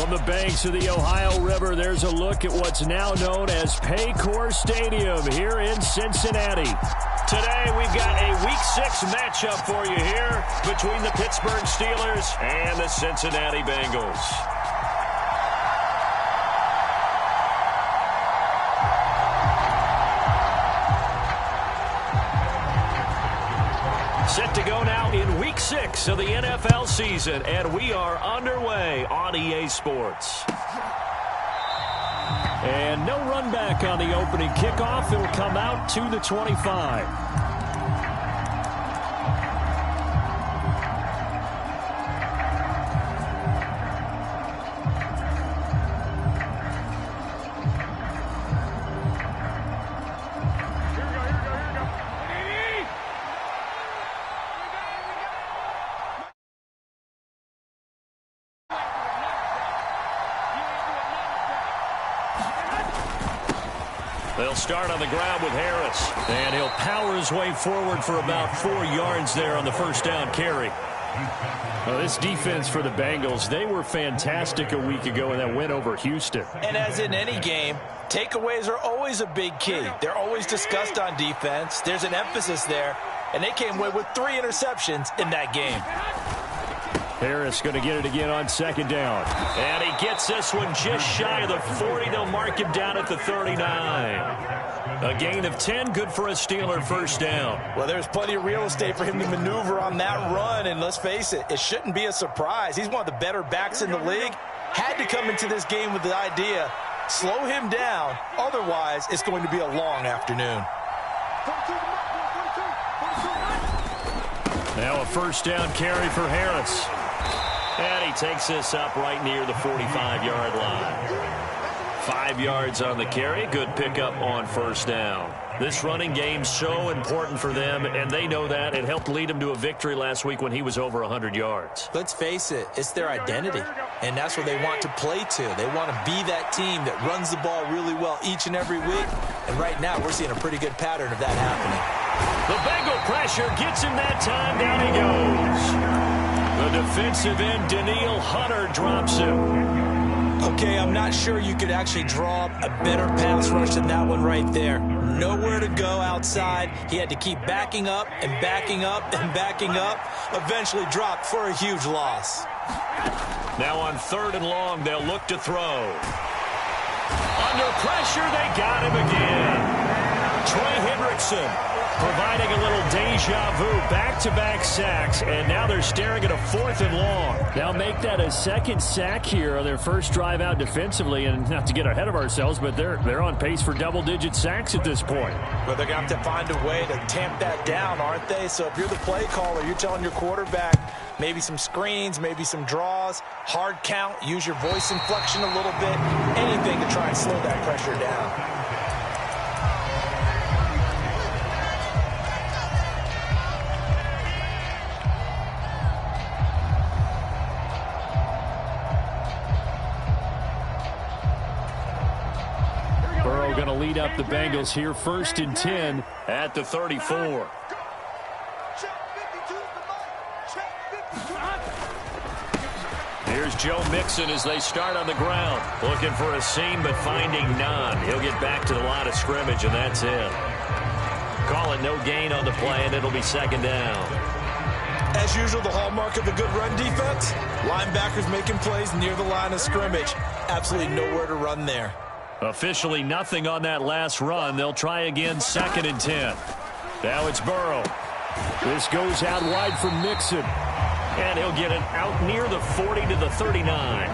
From the banks of the Ohio River, there's a look at what's now known as Paycor Stadium here in Cincinnati. Today, we've got a Week 6 matchup for you here between the Pittsburgh Steelers and the Cincinnati Bengals. Set to go now in Week 6 of the NFL season, and we are underway on EA Sports. And no run back on the opening kickoff. It'll come out to the 25. They'll start on the ground with Harris. And he'll power his way forward for about 4 yards there on the first down carry. Well, this defense for the Bengals, they were fantastic a week ago in that win over Houston. And as in any game, takeaways are always a big key. They're always discussed on defense. There's an emphasis there. And they came away with 3 interceptions in that game. Harris going to get it again on second down. And he gets this one just shy of the 40. They'll mark him down at the 39. A gain of 10, good for a Steeler first down. Well, there's plenty of real estate for him to maneuver on that run. And let's face it, it shouldn't be a surprise. He's one of the better backs in the league. Had to come into this game with the idea, slow him down. Otherwise, it's going to be a long afternoon. Now a first down carry for Harris. And he takes this up right near the 45-yard line. 5 yards on the carry. Good pickup on first down. This running game's so important for them, and they know that. It helped lead them to a victory last week when he was over 100 yards. Let's face it, it's their identity, and that's what they want to play to. They want to be that team that runs the ball really well each and every week, and right now we're seeing a pretty good pattern of that happening. The Bengal pressure gets him that time. Down he goes. The defensive end, Daniil Hunter, drops him. Okay, I'm not sure you could actually draw a better pass rush than that one right there. Nowhere to go outside. He had to keep backing up and backing up and backing up. Eventually dropped for a huge loss. Now on 3rd and long, they'll look to throw. Under pressure, they got him again. Trey Hendrickson providing a little deja vu, back-to-back sacks, and now they're staring at a 4th and long. Now make that a second sack here on their first drive out defensively, and not to get ahead of ourselves, but they're on pace for double-digit sacks at this point. But they're going to have to find a way to tamp that down, aren't they? So if you're the play caller, you're telling your quarterback maybe some screens, maybe some draws, hard count, use your voice inflection a little bit, anything to try and slow that pressure down. Going to lead up the Bengals here, 1st and 10 at the 34. Here's Joe Mixon as they start on the ground. Looking for a seam, but finding none. He'll get back to the line of scrimmage, and that's it. Call it no gain on the play, and it'll be 2nd down. As usual, the hallmark of a good run defense, linebackers making plays near the line of scrimmage. Absolutely nowhere to run there. Officially nothing on that last run. They'll try again, 2nd and 10. Now it's Burrow. This goes out wide for Mixon. And he'll get it out near the 40 to the 39.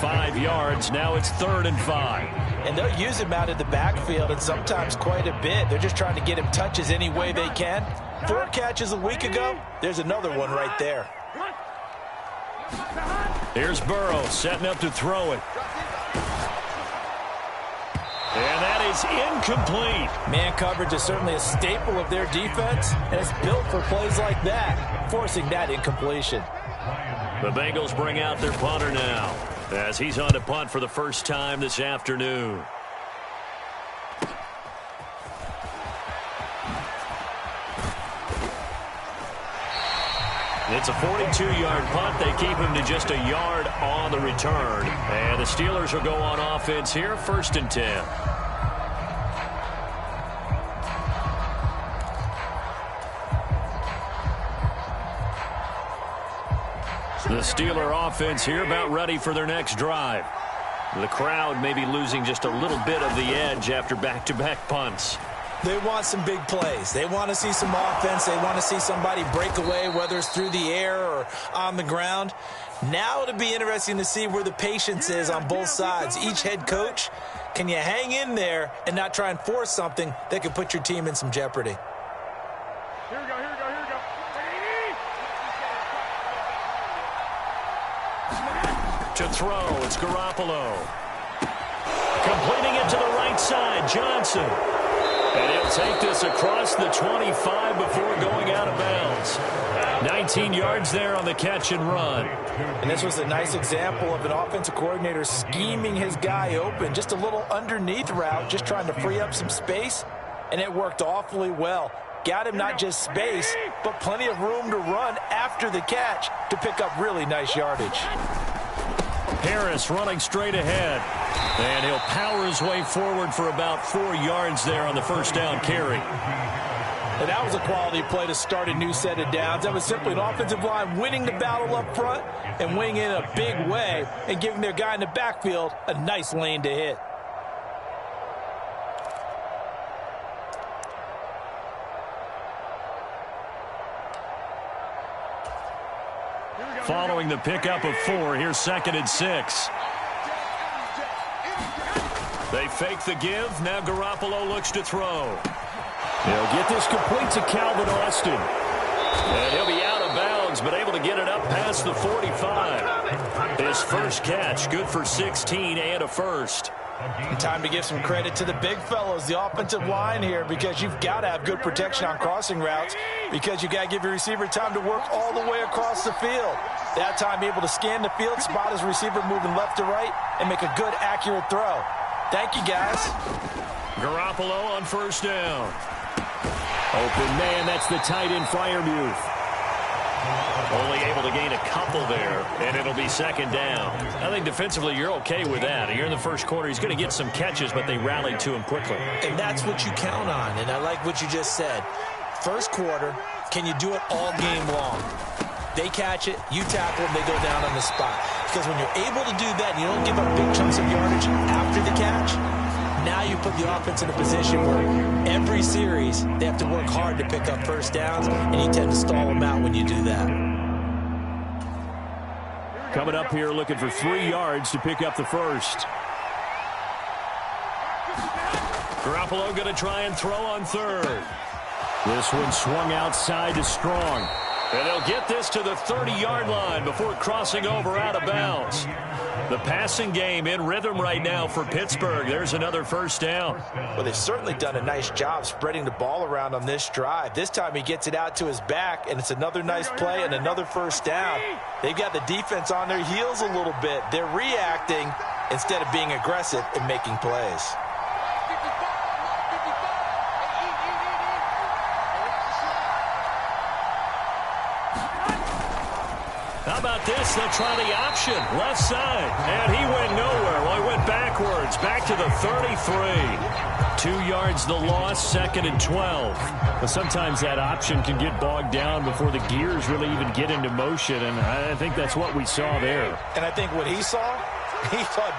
5 yards. Now it's 3rd and 5. And they'll use him out of the backfield, and sometimes quite a bit. They're just trying to get him touches any way they can. 4 catches a week ago. There's another one right there. Here's Burrow setting up to throw it. And that is incomplete. Man coverage is certainly a staple of their defense, and it's built for plays like that, forcing that incompletion. The Bengals bring out their punter now, as he's on to punt for the first time this afternoon. It's a 42-yard punt. They keep him to just a yard on the return. And the Steelers will go on offense here, 1st and 10. The Steeler offense here about ready for their next drive. The crowd may be losing just a little bit of the edge after back-to-back punts. They want some big plays. They want to see some offense. They want to see somebody break away, whether it's through the air or on the ground. Now it'll be interesting to see where the patience is on both sides. Each head coach, can you hang in there and not try and force something that could put your team in some jeopardy? Here we go, here we go, here we go. To throw, it's Garoppolo. Completing it to the right side, Johnson. And he'll take this across the 25 before going out of bounds. 19 yards there on the catch and run. And this was a nice example of an offensive coordinator scheming his guy open. Just a little underneath route, just trying to free up some space. And it worked awfully well. Got him not just space, but plenty of room to run after the catch to pick up really nice yardage. Harris running straight ahead. And he'll power his way forward for about 4 yards there on the first down carry. And that was a quality play to start a new set of downs. That was simply an offensive line winning the battle up front and winning in a big way and giving their guy in the backfield a nice lane to hit. Following the pickup of 4, here's 2nd and 6. They fake the give. Now Garoppolo looks to throw. He'll get this complete to Calvin Austin. And he'll be out of bounds, but able to get it up past the 45. His first catch, good for 16 and a first. Time to give some credit to the big fellows, the offensive line here, because you've got to have good protection on crossing routes, because you've got to give your receiver time to work all the way across the field. That time able to scan the field, spot his receiver moving left to right, and make a good, accurate throw. Thank you, guys. Garoppolo on first down. Open man, that's the tight end Freiermuth. Only able to gain a couple there, and it'll be 2nd down. I think defensively you're okay with that. Here in the first quarter, he's going to get some catches, but they rallied to him quickly. And that's what you count on, and I like what you just said. First quarter, can you do it all game long? They catch it, you tackle them, they go down on the spot. Because when you're able to do that and you don't give up big chunks of yardage after the catch, now you put the offense in a position where every series they have to work hard to pick up first downs, and you tend to stall them out when you do that. Coming up here looking for 3 yards to pick up the first. Garoppolo going to try and throw on 3rd. This one swung outside to Strong. And they'll get this to the 30-yard line before crossing over out of bounds. The passing game in rhythm right now for Pittsburgh. There's another first down. Well, they've certainly done a nice job spreading the ball around on this drive. This time he gets it out to his back, and it's another nice play and another first down. They've got the defense on their heels a little bit. They're reacting instead of being aggressive and making plays. How about this? They'll try the option. Left side. And he went nowhere. Well, he went backwards. Back to the 33. 2 yards the loss, 2nd and 12. But sometimes that option can get bogged down before the gears really even get into motion. And I think that's what we saw there. And I think what he saw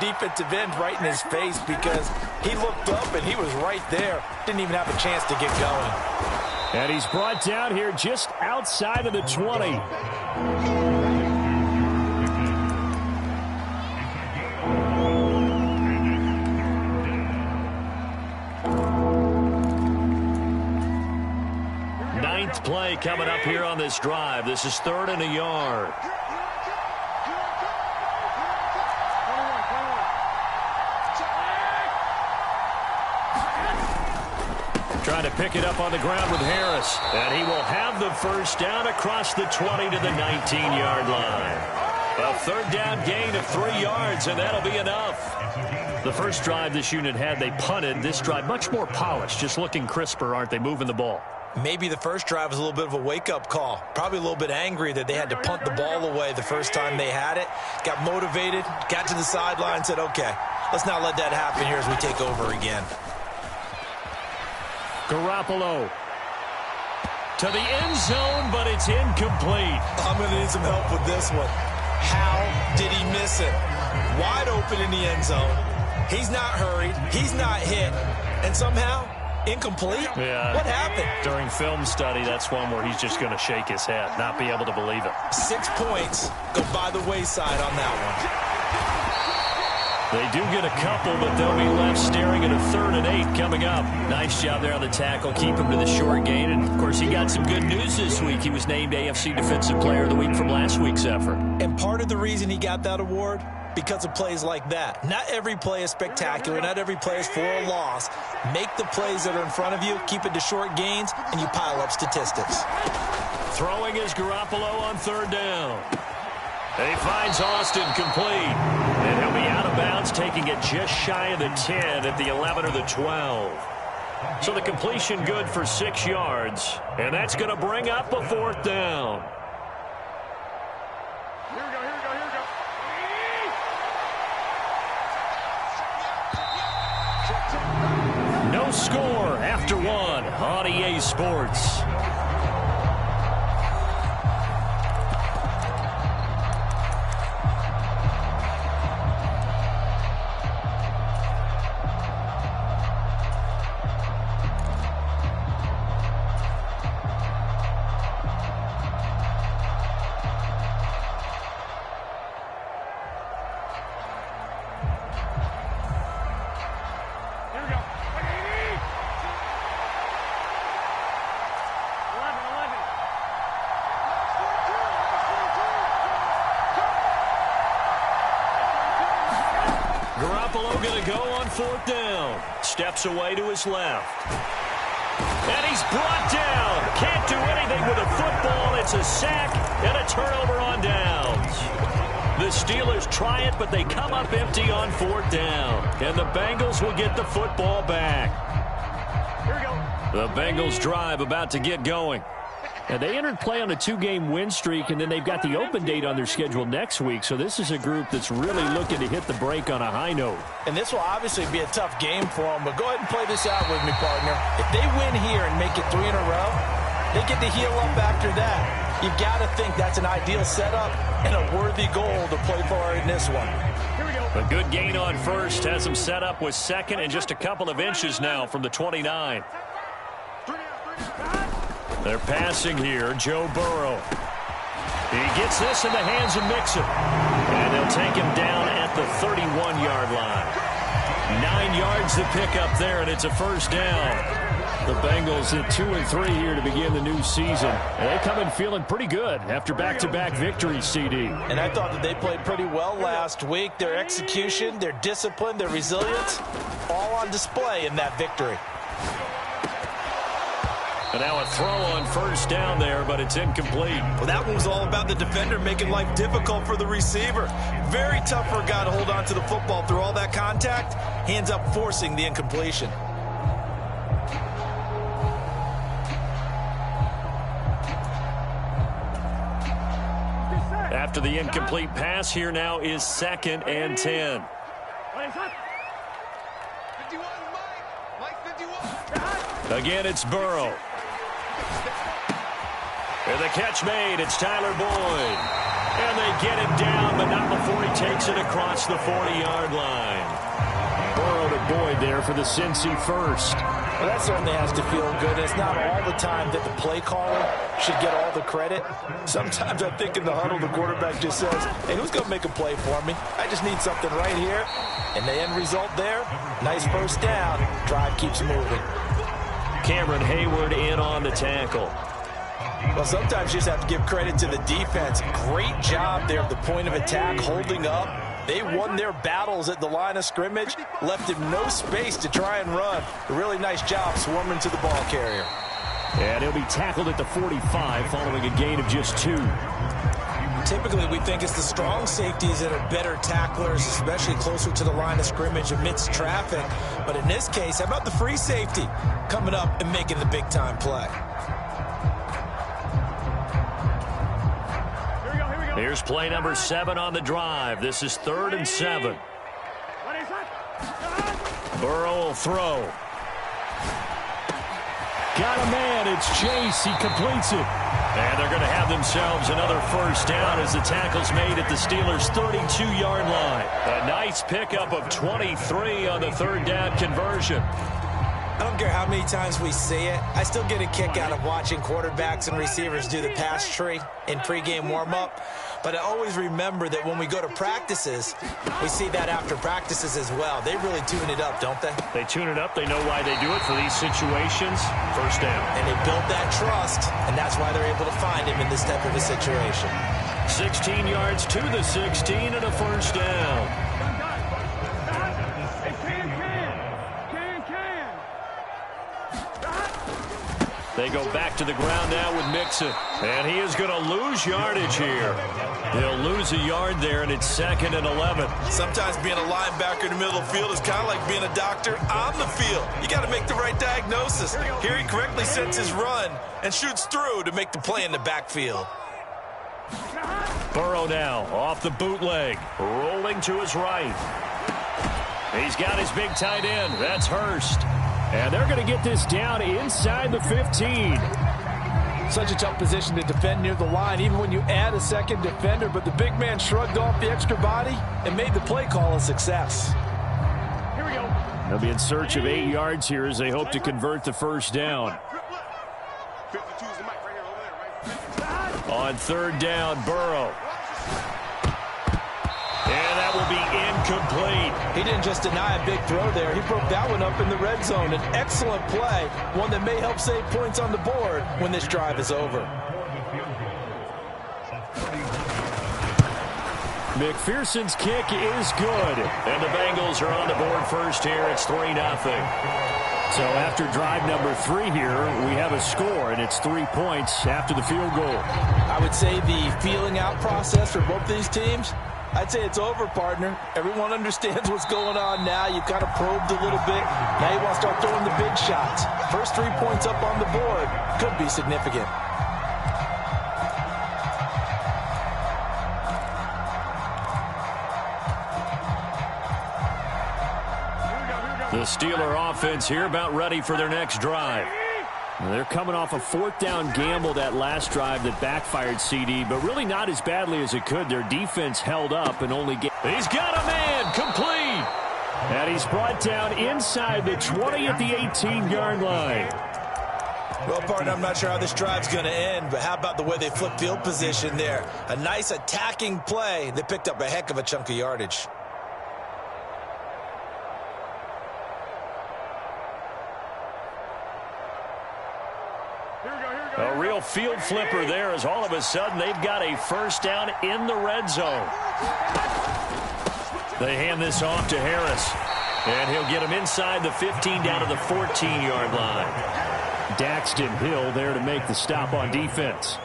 defensive end right in his face, because he looked up and he was right there. Didn't even have a chance to get going. And he's brought down here just outside of the 20. Ninth play coming up here on this drive. This is 3rd and a yard. Trying to pick it up on the ground with Harris. And he will have the first down across the 20 to the 19-yard line. A 3rd down gain of 3 yards, and that'll be enough. The first drive this unit had, they punted. This drive, much more polished, just looking crisper, aren't they, moving the ball? Maybe the first drive was a little bit of a wake-up call. Probably a little bit angry that they had to punt the ball away the first time they had it. Got motivated, got to the sideline, said, okay, let's not let that happen here as we take over again. Garoppolo to the end zone, but it's incomplete. I'm going to need some help with this one. How did he miss it? Wide open in the end zone. He's not hurried. He's not hit. And somehow, incomplete? Yeah. What happened? During film study, that's one where he's just going to shake his head, not be able to believe it. 6 points go by the wayside on that one. They do get a couple, but they'll be left staring at a 3rd and 8 coming up. Nice job there on the tackle. Keep him to the short gain. And, of course, he got some good news this week. He was named AFC Defensive Player of the Week from last week's effort. And part of the reason he got that award, because of plays like that. Not every play is spectacular. Not every play is for a loss. Make the plays that are in front of you, keep it to short gains, and you pile up statistics. Throwing is Garoppolo on 3rd down. He finds Austin complete. And he'll be out of bounds, taking it just shy of the 10 at the 11 or the 12. So the completion good for 6 yards. And that's going to bring up a 4th down. Here we go, here we go, here we go. No score after 1 on EA Sports. Garoppolo going to go on 4th down. Steps away to his left. And he's brought down. Can't do anything with a football. It's a sack and a turnover on downs. The Steelers try it, but they come up empty on 4th down. And the Bengals will get the football back. Here we go. The Bengals drive about to get going. And they entered play on a 2-game win streak, and then they've got the open date on their schedule next week. So this is a group that's really looking to hit the break on a high note. And this will obviously be a tough game for them, but go ahead and play this out with me, partner. If they win here and make it 3 in a row, they get to heal up after that. You've got to think that's an ideal setup and a worthy goal to play for in this one. Here we go. A good gain on first has them set up with 2nd and just a couple of inches now from the 29. They're passing here, Joe Burrow. He gets this in the hands of Mixon. And they'll take him down at the 31-yard line. 9 yards to pick up there, and it's a 1st down. The Bengals at 2-3 here to begin the new season. And they come in feeling pretty good after back-to-back victories, CD. And I thought that they played pretty well last week. Their execution, their discipline, their resilience, all on display in that victory. And now a throw on 1st down there, but it's incomplete. Well, that one was all about the defender making life difficult for the receiver. Very tough for a guy to hold on to the football through all that contact. He ends up forcing the incompletion. After the incomplete pass, here now is 2nd and 10. Again, it's Burrow. And the catch made. It's Tyler Boyd. And they get him down, but not before he takes it across the 40-yard line. Burrow to Boyd there for the Cincy first. Well, that certainly has to feel good. It's not all the time that the play caller should get all the credit. Sometimes I think in the huddle, the quarterback just says, hey, who's going to make a play for me? I just need something right here. And the end result there, nice 1st down. Drive keeps moving. Cameron Hayward in on the tackle. Well, sometimes you just have to give credit to the defense. Great job there at the point of attack, holding up. They won their battles at the line of scrimmage, left him no space to try and run. A really nice job swarming to the ball carrier. And he'll be tackled at the 45 following a gain of just 2. Typically, we think it's the strong safeties that are better tacklers, especially closer to the line of scrimmage amidst traffic. But in this case, how about the free safety coming up and making the big-time play? Here's play number 7 on the drive. This is 3rd and 7. Burrow will throw. Got a man. It's Chase. He completes it. And they're going to have themselves another first down as the tackle's made at the Steelers' 32-yard line. A nice pickup of 23 on the 3rd down conversion. I don't care how many times we see it. I still get a kick out of watching quarterbacks and receivers do the pass tree in pregame warm-up. But I always remember that when we go to practices, we see that after practices as well. They really tune it up, don't they? They tune it up. They know why they do it for these situations. First down. And they build that trust, and that's why they're able to find him in this type of a situation. 16 yards to the 16 and a first down. They go back to the ground now with Mixon. And he is going to lose yardage here. He'll lose a yard there, and it's 2nd and 11. Sometimes being a linebacker in the middle of the field is kind of like being a doctor on the field. You got to make the right diagnosis. Here he correctly sets his run and shoots through to make the play in the backfield. Burrow now off the bootleg, rolling to his right. He's got his big tight end. That's Hurst. And they're going to get this down inside the 15. Such a tough position to defend near the line, even when you add a second defender. But the big man shrugged off the extra body and made the play call a success. Here we go. They'll be in search of 8 yards here as they hope to convert the first down. On 3rd down, Burrow. And that will be incomplete. He didn't just deny a big throw there. He broke that one up in the red zone. An excellent play, one that may help save points on the board when this drive is over. McPherson's kick is good. And the Bengals are on the board first here. It's 3-0. So after drive number 3 here, we have a score, and it's 3 points after the field goal. I would say the feeling out process for both these teams, I'd say it's over, partner. Everyone understands what's going on now. You've kind of probed a little bit. Now you want to start throwing the big shots. First 3 points up on the board could be significant. The Steeler offense here about ready for their next drive. They're coming off a 4th down gamble that last drive that backfired, CD, but really not as badly as it could. Their defense held up and only get... He's got a man, complete! And he's brought down inside the 20 at the 18-yard line. Well, partner, I'm not sure how this drive's going to end, but how about the way they flip field position there? A nice attacking play. They picked up a heck of a chunk of yardage. A real field flipper there as all of a sudden they've got a first down in the red zone. They hand this off to Harris. And he'll get him inside the 15 down to the 14-yard line. Daxton Hill there to make the stop on defense.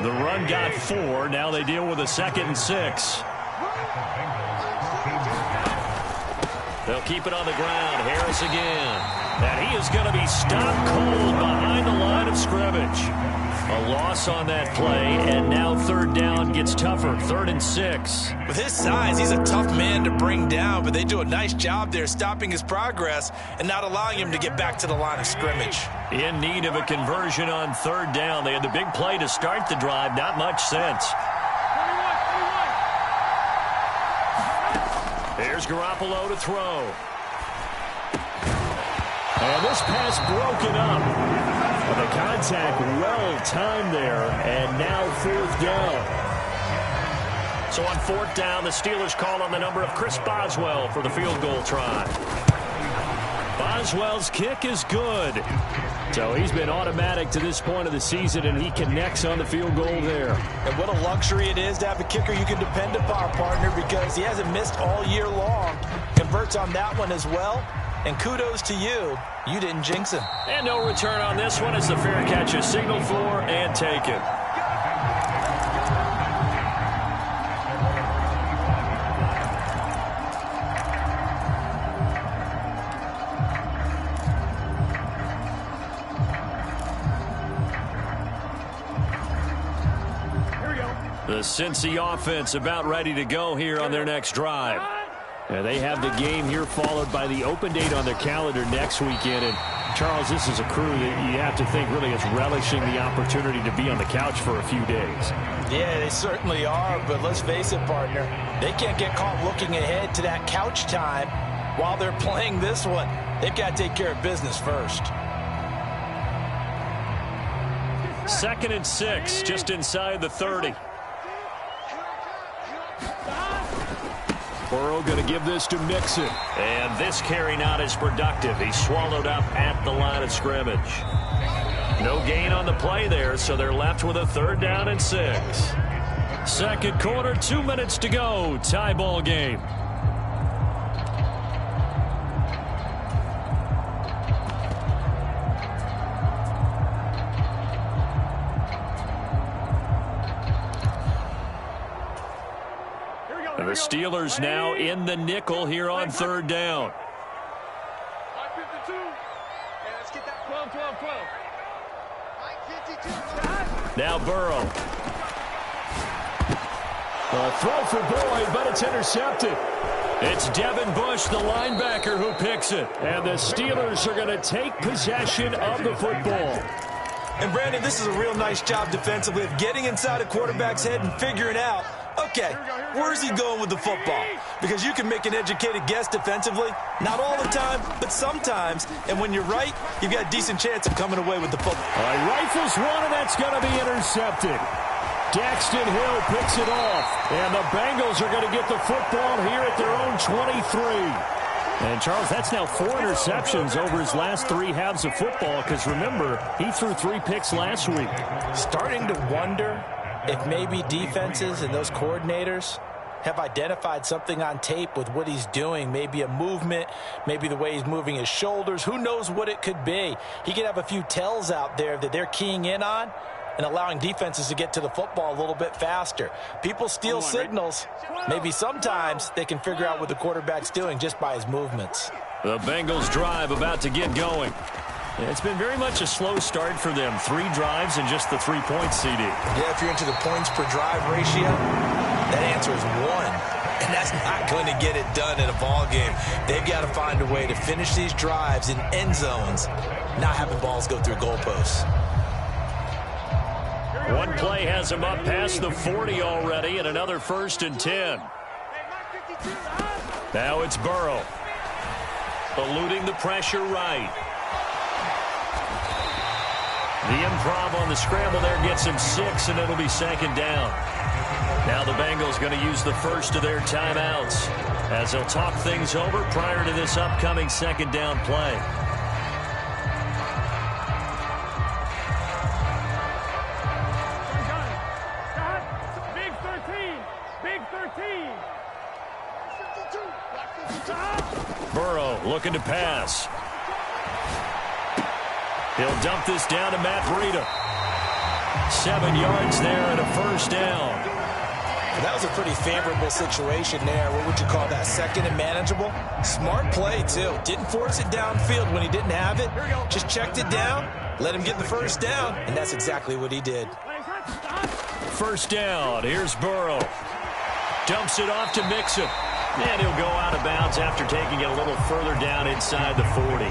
The run got 4. Now they deal with a 2nd and 6. They'll keep it on the ground. Harris again. And he is going to be stopped cold behind the line of scrimmage. A loss on that play, and now 3rd down gets tougher. 3rd and 6. With his size, he's a tough man to bring down, but they do a nice job there stopping his progress and not allowing him to get back to the line of scrimmage. In need of a conversion on 3rd down. They had the big play to start the drive. Not much sense. Here's Garoppolo to throw. And this pass broken up. The contact well timed there, and now 4th down. So on 4th down, the Steelers call on the number of Chris Boswell for the field goal try. Boswell's kick is good. So he's been automatic to this point of the season, and he connects on the field goal there. And what a luxury it is to have a kicker you can depend upon, partner, because he hasn't missed all year long. Converts on that one as well. And kudos to you. You didn't jinx him. And no return on this one as the fair catch is signaled for and taken. The Cincy offense about ready to go here on their next drive. They have the game here followed by the open date on their calendar next weekend. And Charles, this is a crew that you have to think really is relishing the opportunity to be on the couch for a few days. Yeah, they certainly are, but let's face it, partner. They can't get caught looking ahead to that couch time while they're playing this one. They've got to take care of business first. 2nd and 6, just inside the 30. Burrow going to give this to Mixon. And this carry not as productive. He's swallowed up at the line of scrimmage. No gain on the play there, so they're left with a 3rd down and 6. Second quarter, 2 minutes to go. Tie ball game. The Steelers now in the nickel here on 3rd down. 52. And let's get that 12. Now Burrow. A throw for Boyd, but it's intercepted. It's Devin Bush, the linebacker, who picks it. And the Steelers are going to take possession of the football. And, Brandon, this is a real nice job defensively of getting inside a quarterback's head and figuring out, okay, where's he going with the football? Because you can make an educated guess defensively. Not all the time, but sometimes. And when you're right, you've got a decent chance of coming away with the football. All right, rifles one, and that's going to be intercepted. Daxton Hill picks it off. And the Bengals are going to get the football here at their own 23. And, Charles, that's now 4 interceptions over his last 3 halves of football because, remember, he threw 3 picks last week. Starting to wonder if maybe defenses and those coordinators have identified something on tape with what he's doing. Maybe a movement, maybe the way he's moving his shoulders. Who knows what it could be? He could have a few tells out there that they're keying in on and allowing defenses to get to the football a little bit faster. People steal signals. Maybe sometimes they can figure out what the quarterback's doing just by his movements. The Bengals drive about to get going. It's been very much a slow start for them. 3 drives and just the 3 points, CD. Yeah, if you're into the points per drive ratio, that answer is 1. And that's not going to get it done in a ball game. They've got to find a way to finish these drives in end zones, not having balls go through goalposts. One play has him up past the 40 already, and another 1st and 10. Now it's Burrow. Eluding the pressure right. The improv on the scramble there gets him 6, and it'll be 2nd down. Now the Bengals going to use the first of their timeouts as they'll talk things over prior to this upcoming 2nd down play. Burrow looking to pass. He'll dump this down to Matt Breida. 7 yards there and a 1st down. That was a pretty favorable situation there. What would you call that? 2nd and manageable? Smart play, too. Didn't force it downfield when he didn't have it. Just checked it down, let him get the 1st down, and that's exactly what he did. 1st down. Here's Burrow. Dumps it off to Mixon. And he'll go out of bounds after taking it a little further down inside the 40.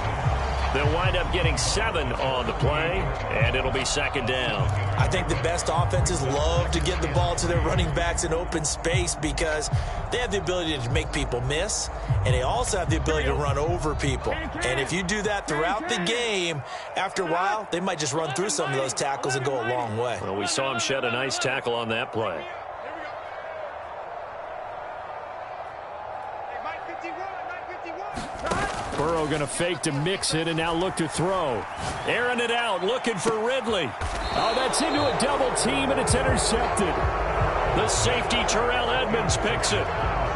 They'll wind up getting 7 on the play, and it'll be 2nd down. I think the best offenses love to get the ball to their running backs in open space because they have the ability to make people miss, and they also have the ability to run over people. And if you do that throughout the game, after a while, they might just run through some of those tackles and go a long way. Well, we saw him shed a nice tackle on that play. Burrow going to fake to Mixon and now look to throw. Airing it out, looking for Ridley. Oh, that's into a double team, and it's intercepted. The safety, Terrell Edmonds, picks it.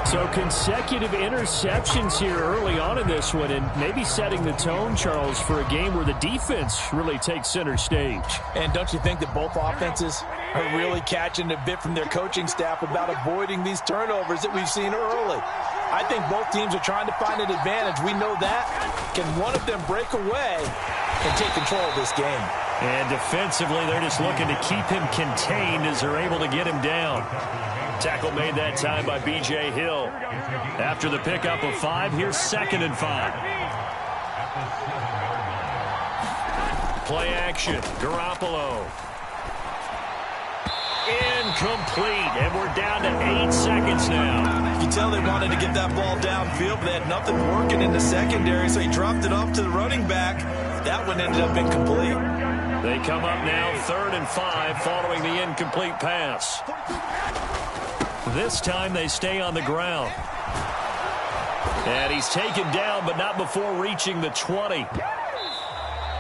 So consecutive interceptions here early on in this one, and maybe setting the tone, Charles, for a game where the defense really takes center stage. And don't you think that both offenses are really catching a bit from their coaching staff about avoiding these turnovers that we've seen early? I think both teams are trying to find an advantage. We know that. Can one of them break away and take control of this game? And defensively, they're just looking to keep him contained as they're able to get him down. Tackle made that time by B.J. Hill. After the pickup of 5, here's 2nd and 5. Play action. Garoppolo. Incomplete. And we're down to 8 seconds now. You can tell they wanted to get that ball downfield, but they had nothing working in the secondary, so he dropped it off to the running back. That one ended up incomplete. They come up now 3rd and 5 following the incomplete pass. This time they stay on the ground. And he's taken down, but not before reaching the 20.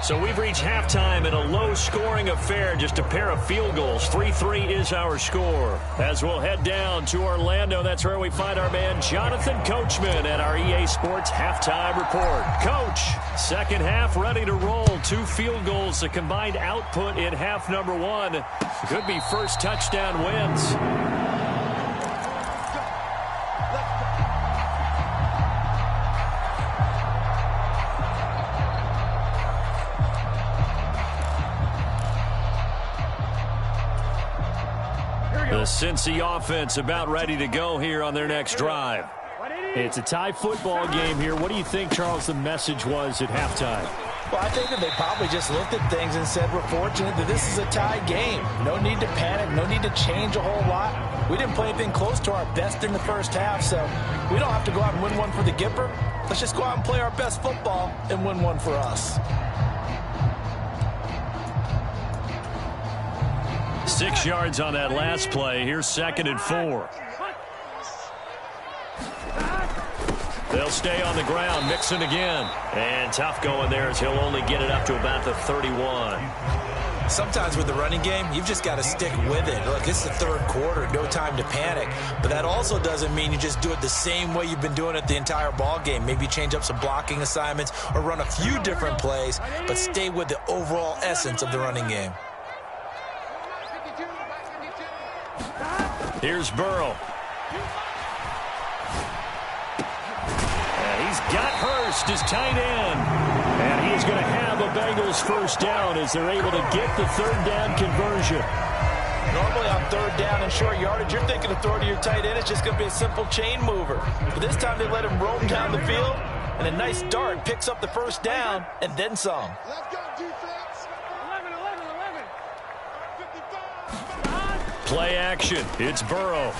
So we've reached halftime in a low-scoring affair, just a pair of field goals. 3-3 is our score. As we'll head down to Orlando, that's where we find our man Jonathan Coachman at our EA Sports Halftime Report. Coach, second half ready to roll. 2 field goals, the combined output in half number 1. Could be first touchdown wins. The Cincy offense about ready to go here on their next drive. It's a tie football game here. What do you think, Charles, the message was at halftime? Well, I think that they probably just looked at things and said, we're fortunate that this is a tie game. No need to panic. No need to change a whole lot. We didn't play anything close to our best in the first half, so we don't have to go out and win one for the Gipper. Let's just go out and play our best football and win one for us. 6 yards on that last play. Here's 2nd and 4. They'll stay on the ground. Mixon again. And tough going there as he'll only get it up to about the 31. Sometimes with the running game, you've just got to stick with it. Look, it's the 3rd quarter. No time to panic. But that also doesn't mean you just do it the same way you've been doing it the entire ball game. Maybe change up some blocking assignments or run a few different plays, but stay with the overall essence of the running game. Here's Burrow. And he's got Hurst, his tight end. And he is going to have a Bengals first down as they're able to get the 3rd down conversion. Normally on 3rd down and short yardage, you're thinking of throwing to your tight end. It's just going to be a simple chain mover. But this time they let him roam down the field, and a nice dart picks up the first down and then some. Let's go, defense. 11, 11, 11. 55. Play action. It's Burrow.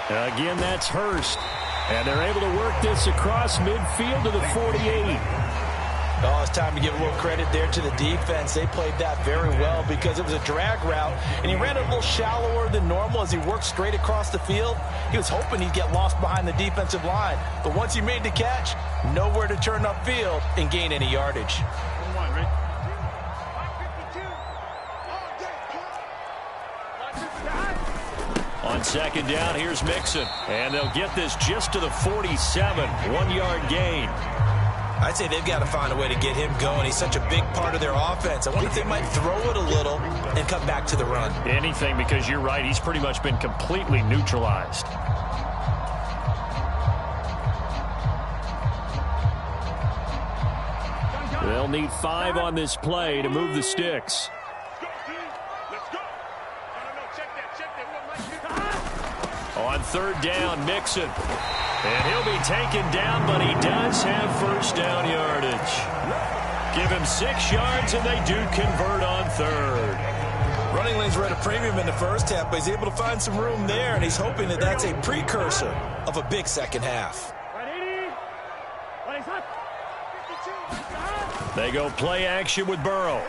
Again, that's Hurst. And they're able to work this across midfield to the 48. Oh, it's time to give a little credit there to the defense. They played that very well because it was a drag route, and he ran a little shallower than normal as he worked straight across the field. He was hoping he'd get lost behind the defensive line. But once he made the catch, nowhere to turn upfield and gain any yardage. On 2nd down, here's Mixon. And they'll get this just to the 47. 1-yard gain. I'd say they've got to find a way to get him going. He's such a big part of their offense. I wonder if they might throw it a little and come back to the run. Anything, because you're right. He's pretty much been completely neutralized. They'll need 5 on this play to move the sticks. On 3rd down, Mixon. And he'll be taken down, but he does have first down yardage. Give him 6 yards, and they do convert on 3rd. Running lanes were at a premium in the first half, but he's able to find some room there, and he's hoping that that's a precursor of a big second half. They go play action with Burrow.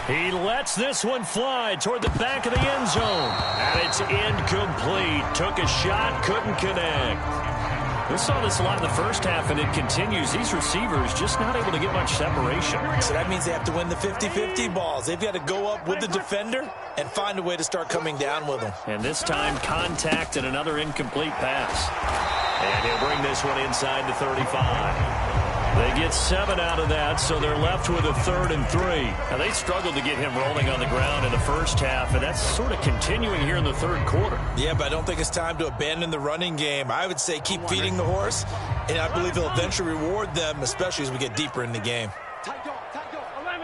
He lets this one fly toward the back of the end zone. And it's incomplete. Took a shot, couldn't connect. We saw this a lot in the first half, and it continues. These receivers just not able to get much separation. So that means they have to win the 50-50 balls. They've got to go up with the defender and find a way to start coming down with them. And this time, contact and another incomplete pass. And he'll bring this one inside the 35. They get 7 out of that, so they're left with a 3rd and 3. Now, they struggled to get him rolling on the ground in the first half, and that's sort of continuing here in the 3rd quarter. Yeah, but I don't think it's time to abandon the running game. I would say keep feeding the horse, and I believe he'll eventually reward them, especially as we get deeper in the game. Tight dog, 11.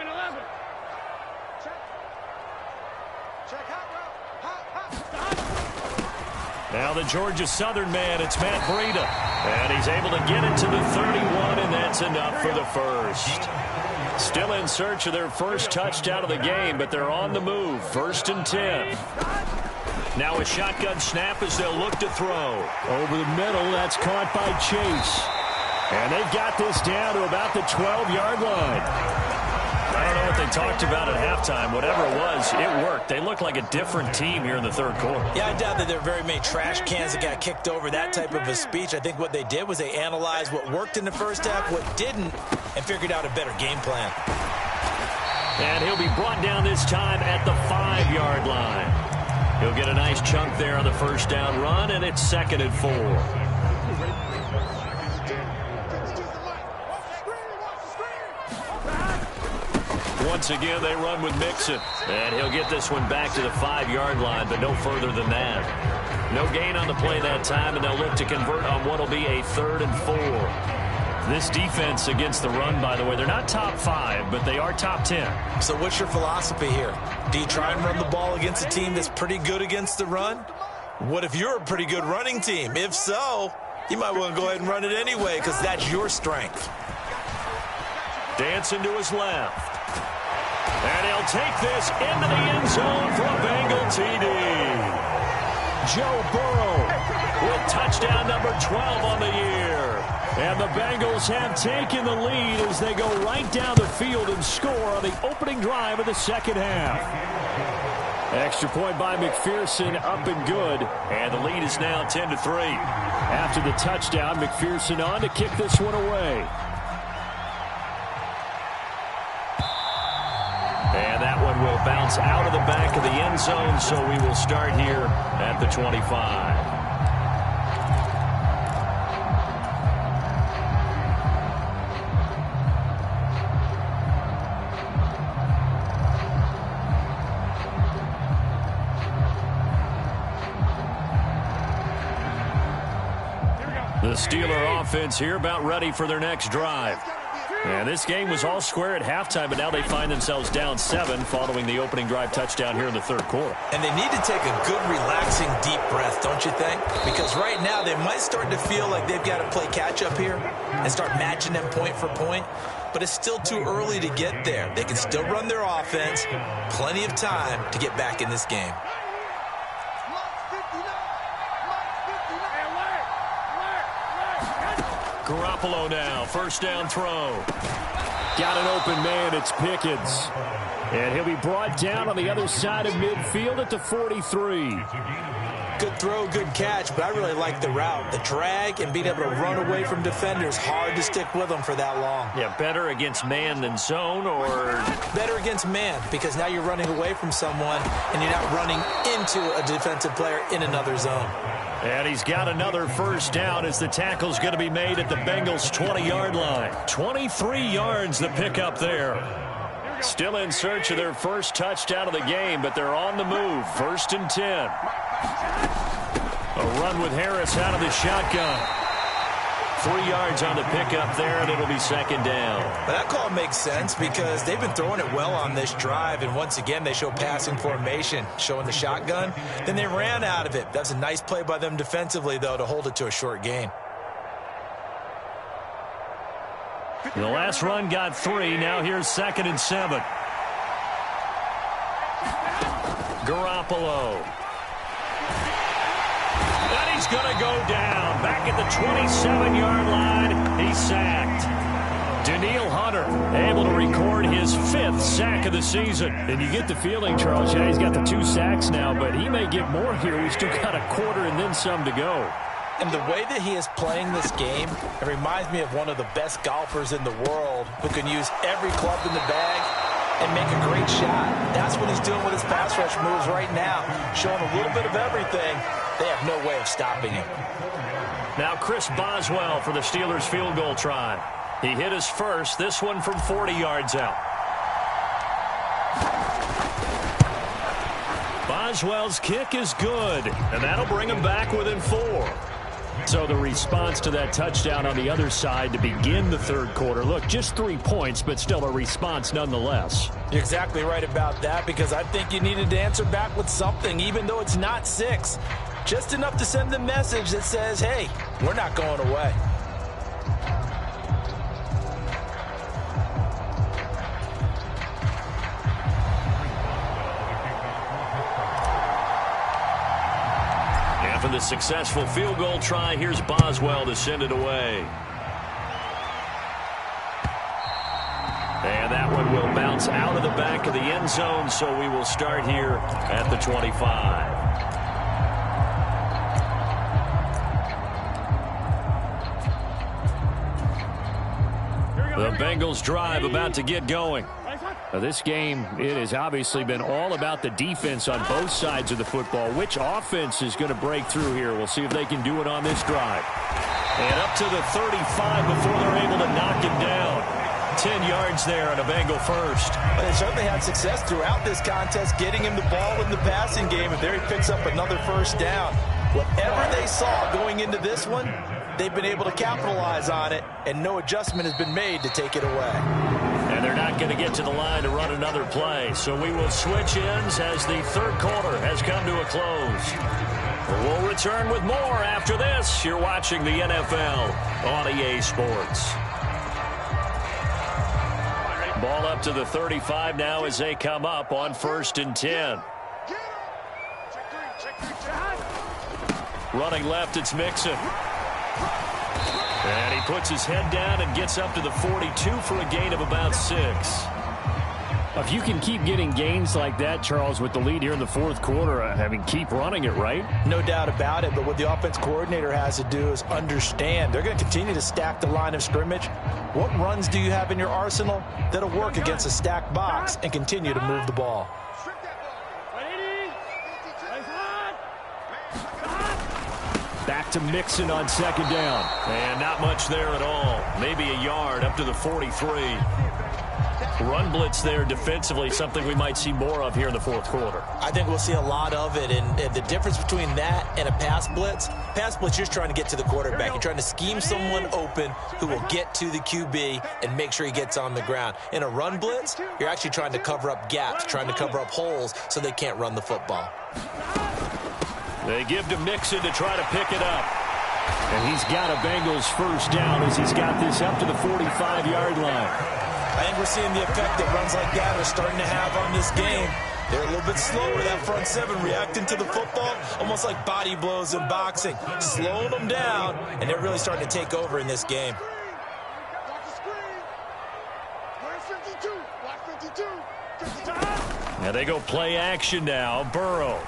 Now the Georgia Southern man, it's Matt Breida. And he's able to get it to the 31, and that's enough for the first. Still in search of their first touchdown of the game, but they're on the move. 1st and 10. Now a shotgun snap as they'll look to throw. Over the middle, that's caught by Chase. And they've got this down to about the 12-yard line. I don't know what they talked about at halftime. Whatever it was, it worked. They look like a different team here in the third quarter. Yeah, I doubt that there are very many trash cans that got kicked over, that type of a speech. I think what they did was they analyzed what worked in the first half, what didn't, and figured out a better game plan. And he'll be brought down this time at the 5-yard line. He'll get a nice chunk there on the first down run, and it's 2nd and 4. Once again, they run with Mixon. And he'll get this one back to the 5-yard line, but no further than that. No gain on the play that time, and they'll look to convert on what will be a 3rd and 4. This defense against the run, by the way, they're not top 5, but they are top 10. So what's your philosophy here? Do you try and run the ball against a team that's pretty good against the run? What if you're a pretty good running team? If so, you might want to go ahead and run it anyway because that's your strength. Dancing to his left. And he'll take this into the end zone for a Bengal TD. Joe Burrow with touchdown number 12 on the year. And the Bengals have taken the lead as they go right down the field and score on the opening drive of the second half. Extra point by McPherson, up and good. And the lead is now 10-3. After the touchdown, McPherson on to kick this one away. And that one will bounce out of the back of the end zone, so we will start here at the 25. The Steeler offense here about ready for their next drive. And this game was all square at halftime, but now they find themselves down 7 following the opening drive touchdown here in the third quarter. And they need to take a good, relaxing, deep breath, don't you think? Because right now they might start to feel like they've got to play catch-up here and start matching them point for point. But it's still too early to get there. They can still run their offense. Plenty of time to get back in this game. Garoppolo now, first down throw. Got an open man, it's Pickens. And he'll be brought down on the other side of midfield at the 43. Good throw, good catch, but I really like the route. The drag and being able to run away from defenders, hard to stick with them for that long. Yeah, better against man than zone, or? Better against man, because now you're running away from someone and you're not running into a defensive player in another zone. And he's got another first down as the tackle's going to be made at the Bengals' 20-yard line. 23 yards the pickup there. Still in search of their first touchdown of the game, but they're on the move. 1st and 10. A run with Harris out of the shotgun. 3 yards on the pickup there, and it'll be 2nd down. But that call makes sense because they've been throwing it well on this drive, and once again they show passing formation, showing the shotgun. Then they ran out of it. That's a nice play by them defensively, though, to hold it to a short gain. The last run got 3. Now here's 2nd and 7. Garoppolo. And he's going to go down. Back at the 27-yard line, he's sacked. Danielle Hunter able to record his 5th sack of the season. And you get the feeling, Charles, yeah, he's got the 2 sacks now, but he may get more here. We've still got a quarter and then some to go. And the way that he is playing this game, it reminds me of one of the best golfers in the world who can use every club in the bag and make a great shot. That's what he's doing with his pass rush moves right now, showing a little bit of everything. They have no way of stopping him. Now Chris Boswell for the Steelers field goal try. He hit his first, this one from 40 yards out. Boswell's kick is good, and that'll bring him back within 4. So the response to that touchdown on the other side to begin the third quarter. Look, just 3 points, but still a response nonetheless. You're exactly right about that, because I think you needed to answer back with something, even though it's not 6. Just enough to send the message that says, hey, we're not going away. For the successful field goal try, here's Boswell to send it away. And that one will bounce out of the back of the end zone, so we will start here at the 25. The Bengals drive about to get going. Now this game, it has obviously been all about the defense on both sides of the football. Which offense is going to break through here? We'll see if they can do it on this drive. And up to the 35 before they're able to knock him down. 10 yards there on a Bengal first. They certainly had success throughout this contest, getting him the ball in the passing game, and there he picks up another first down. Whatever they saw going into this one, they've been able to capitalize on it, and no adjustment has been made to take it away. And they're not going to get to the line to run another play. So we will switch ends as the third quarter has come to a close. We'll return with more after this. You're watching the NFL on EA Sports. Ball up to the 35 now as they come up on 1st and 10. Running left, it's Mixon. And he puts his head down and gets up to the 42 for a gain of about 6. If you can keep getting gains like that, Charles, with the lead here in the fourth quarter, I mean, keep running it, right? No doubt about it, but what the offense coordinator has to do is understand they're going to continue to stack the line of scrimmage. What runs do you have in your arsenal that'll work against a stacked box and continue to move the ball? Back to Mixon on 2nd down. And not much there at all. Maybe a yard up to the 43. Run blitz there defensively, something we might see more of here in the fourth quarter. I think we'll see a lot of it, and the difference between that and a pass blitz, you're just trying to get to the quarterback. You're trying to scheme someone open who will get to the QB and make sure he gets on the ground. In a run blitz, you're actually trying to cover up gaps, trying to cover up holes so they can't run the football. They give to Mixon to try to pick it up. And he's got a Bengals first down as he's got this up to the 45-yard line. I think we're seeing the effect that runs like that are starting to have on this game. They're a little bit slower, that front seven, reacting to the football, almost like body blows in boxing, slowing them down, and they're really starting to take over in this game. Now they go play action now. Burrow.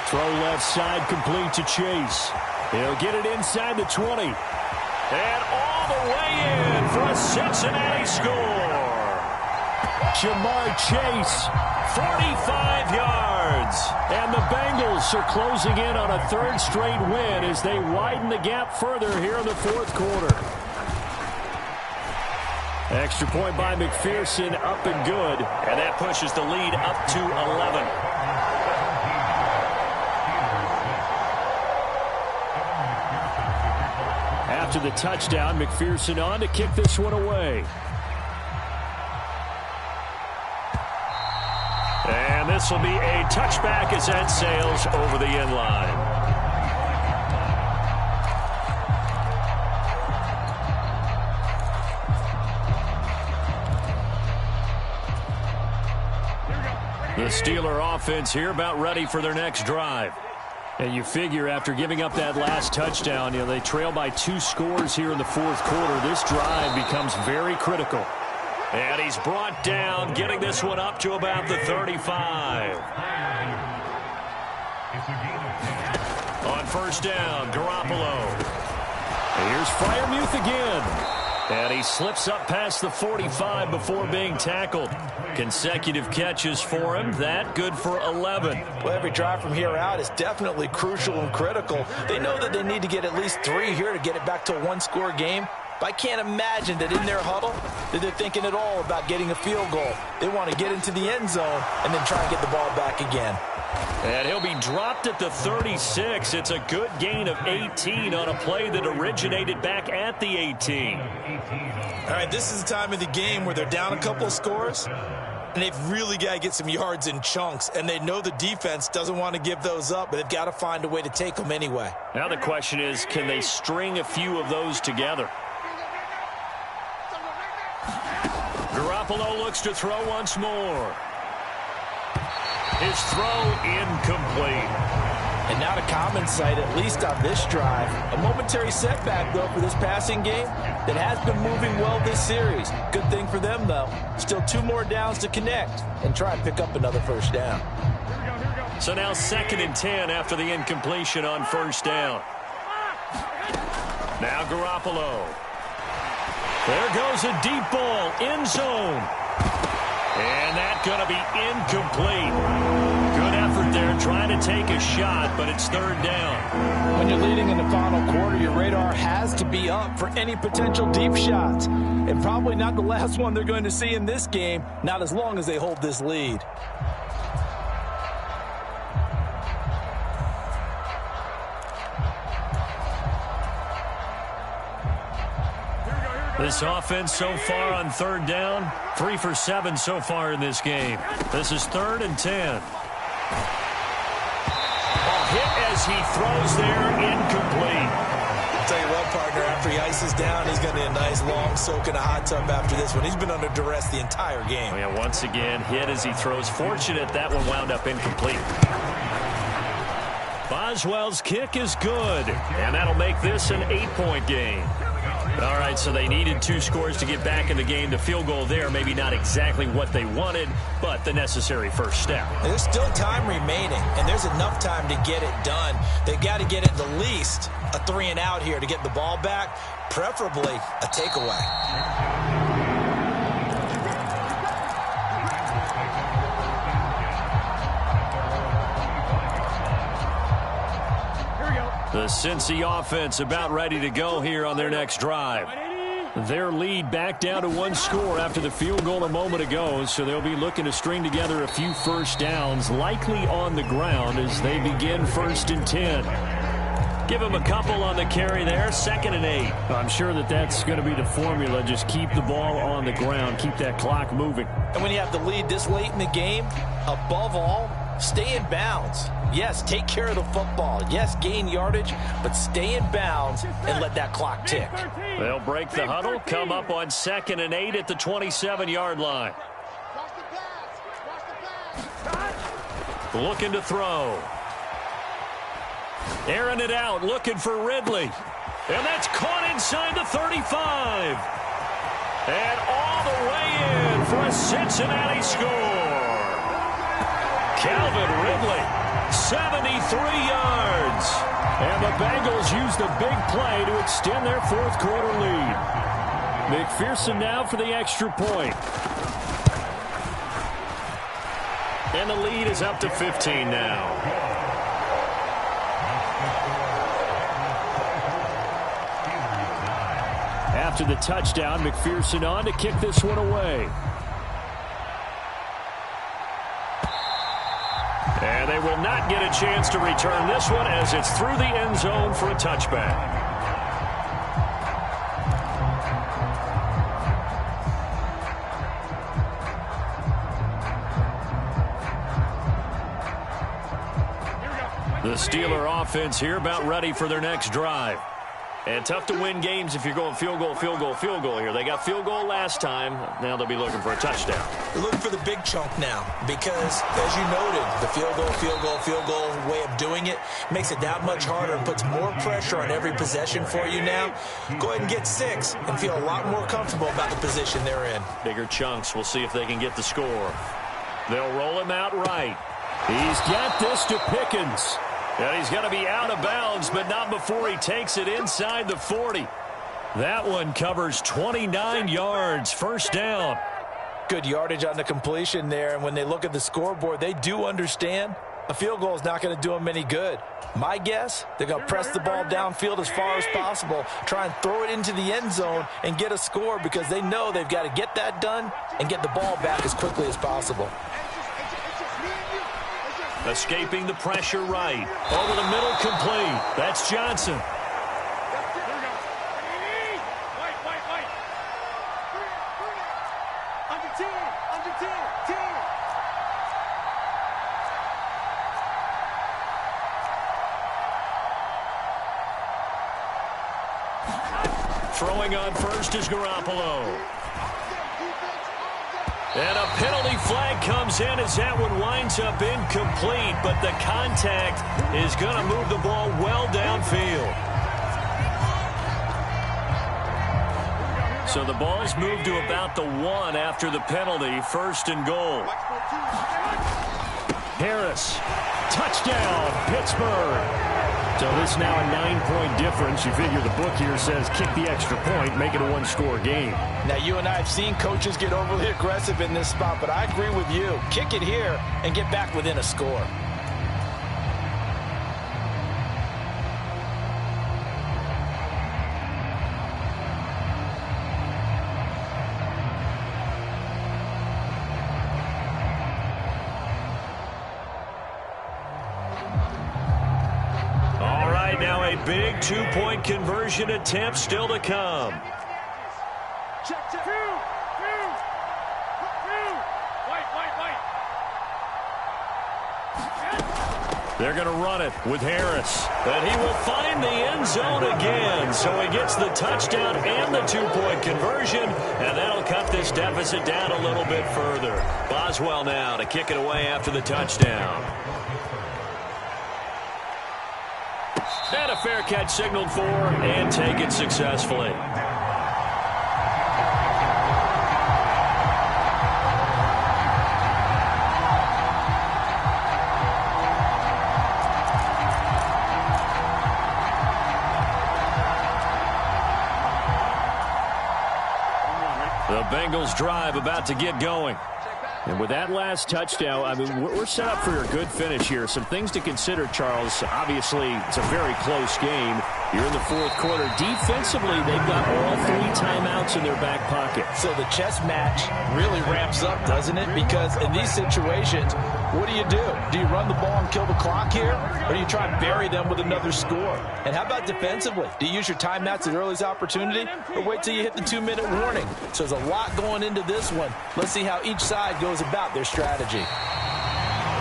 Throw left side, complete to Chase. He'll get it inside the 20. And all the way in for a Cincinnati score. Jamar Chase, 45 yards. And the Bengals are closing in on a 3rd straight win as they widen the gap further here in the fourth quarter. Extra point by McPherson, up and good. And that pushes the lead up to 11. After the touchdown, McPherson on to kick this one away. And this will be a touchback as that sails over the end line. The Steeler offense here about ready for their next drive. And you figure after giving up that last touchdown, they trail by 2 scores here in the fourth quarter. This drive becomes very critical. And he's brought down, getting this one up to about the 35. On 1st down, Garoppolo. And here's Freiermuth again. And he slips up past the 45 before being tackled. Consecutive catches for him. That good for 11. Well, every drive from here out is definitely crucial and critical. They know that they need to get at least 3 here to get it back to a 1-score game. But I can't imagine that in their huddle that they're thinking at all about getting a field goal. They want to get into the end zone and then try and get the ball back again. And he'll be dropped at the 36. It's a good gain of 18 on a play that originated back at the 18. All right, this is the time of the game where they're down a couple of scores, and they've really got to get some yards in chunks, and they know the defense doesn't want to give those up, but they've got to find a way to take them anyway. Now the question is, can they string a few of those together? Garoppolo looks to throw once more. His throw incomplete. And not a common sight, at least on this drive. A momentary setback, though, for this passing game that has been moving well this series. Good thing for them, though. Still 2 more downs to connect and try and pick up another first down. So now 2nd and 10 after the incompletion on first down. Now Garoppolo. There goes a deep ball, end zone. And that's going to be incomplete. Good effort there, trying to take a shot, but it's 3rd down. When you're leading in the final quarter, your radar has to be up for any potential deep shots. And probably not the last one they're going to see in this game, not as long as they hold this lead. This offense so far on 3rd down, 3 for 7 so far in this game. This is 3rd and 10. A hit as he throws there, incomplete. I'll tell you what, partner, after he ices down, he's going to need a nice long soak in a hot tub after this one. He's been under duress the entire game. Oh, yeah, once again, hit as he throws. Fortunate that one wound up incomplete. Boswell's kick is good, and that'll make this an 8-point game. All right, so they needed 2 scores to get back in the game. The field goal there, maybe not exactly what they wanted, but the necessary first step. There's still time remaining, and there's enough time to get it done. They've got to get at least a 3-and-out here to get the ball back, preferably a takeaway. The Cincy offense about ready to go here on their next drive. Their lead back down to 1 score after the field goal a moment ago, so they'll be looking to string together a few first downs, likely on the ground as they begin 1st and 10. Give them a couple on the carry there, 2nd and 8. I'm sure that that's going to be the formula. Just keep the ball on the ground, keep that clock moving. And when you have the lead this late in the game, above all, stay in bounds. Yes, take care of the football. Yes, gain yardage, but stay in bounds and let that clock tick. They'll break the huddle, come up on 2nd and 8 at the 27-yard line. Looking to throw. Airing it out, looking for Ridley. And that's caught inside the 35. And all the way in for a Cincinnati score. Calvin Ridley, 73 yards. And the Bengals use the big play to extend their 4th quarter lead. McPherson now for the extra point. And the lead is up to 15 now. After the touchdown, McPherson on to kick this one away. And they will not get a chance to return this one as it's through the end zone for a touchback. The Steeler offense here about ready for their next drive. And tough to win games if you're going field goal, field goal, field goal here. They got field goal last time. Now they'll be looking for a touchdown. They're looking for the big chunk now because, as you noted, the field goal way of doing it makes it that much harder and puts more pressure on every possession for you now. Go ahead and get 6 and feel a lot more comfortable about the position they're in. Bigger chunks. We'll see if they can get the score. They'll roll him out right. He's got this to Pickens. And he's going to be out of bounds, but not before he takes it inside the 40. That one covers 29 yards, first down. Good yardage on the completion there, and when they look at the scoreboard, they do understand a field goal is not going to do them any good. My guess, they're going to press the ball downfield as far as possible, try and throw it into the end zone and get a score because they know they've got to get that done and get the ball back as quickly as possible. Escaping the pressure right. Over the middle, complete. That's Johnson. Throwing on first is Garoppolo. And a penalty flag comes in as that one winds up incomplete, but the contact is going to move the ball well downfield. So the ball's moved to about the 1 after the penalty, 1st and goal. Harris, touchdown, Pittsburgh. So this now a 9-point difference. You figure the book here says kick the extra point, make it a 1-score game. Now, you and I have seen coaches get overly aggressive in this spot, but I agree with you. Kick it here and get back within a score. Big 2-point conversion attempt still to come. They're going to run it with Harris. And he will find the end zone again. So he gets the touchdown and the 2-point conversion. And that'll cut this deficit down a little bit further. Boswell now to kick it away after the touchdown. And a fair catch signaled for and taken successfully. The Bengals drive about to get going. And with that last touchdown, I mean, we're set up for a good finish here. Some things to consider, Charles. Obviously, it's a very close game. You're in the 4th quarter. Defensively, they've got all 3 timeouts in their back pocket. So the chess match really ramps up, doesn't it? Because in these situations, what do? Do you run the ball and kill the clock here? Or do you try and bury them with another score? And how about defensively? Do you use your timeouts at earliest opportunity? Or wait till you hit the 2-minute warning? So there's a lot going into this one. Let's see how each side goes about their strategy.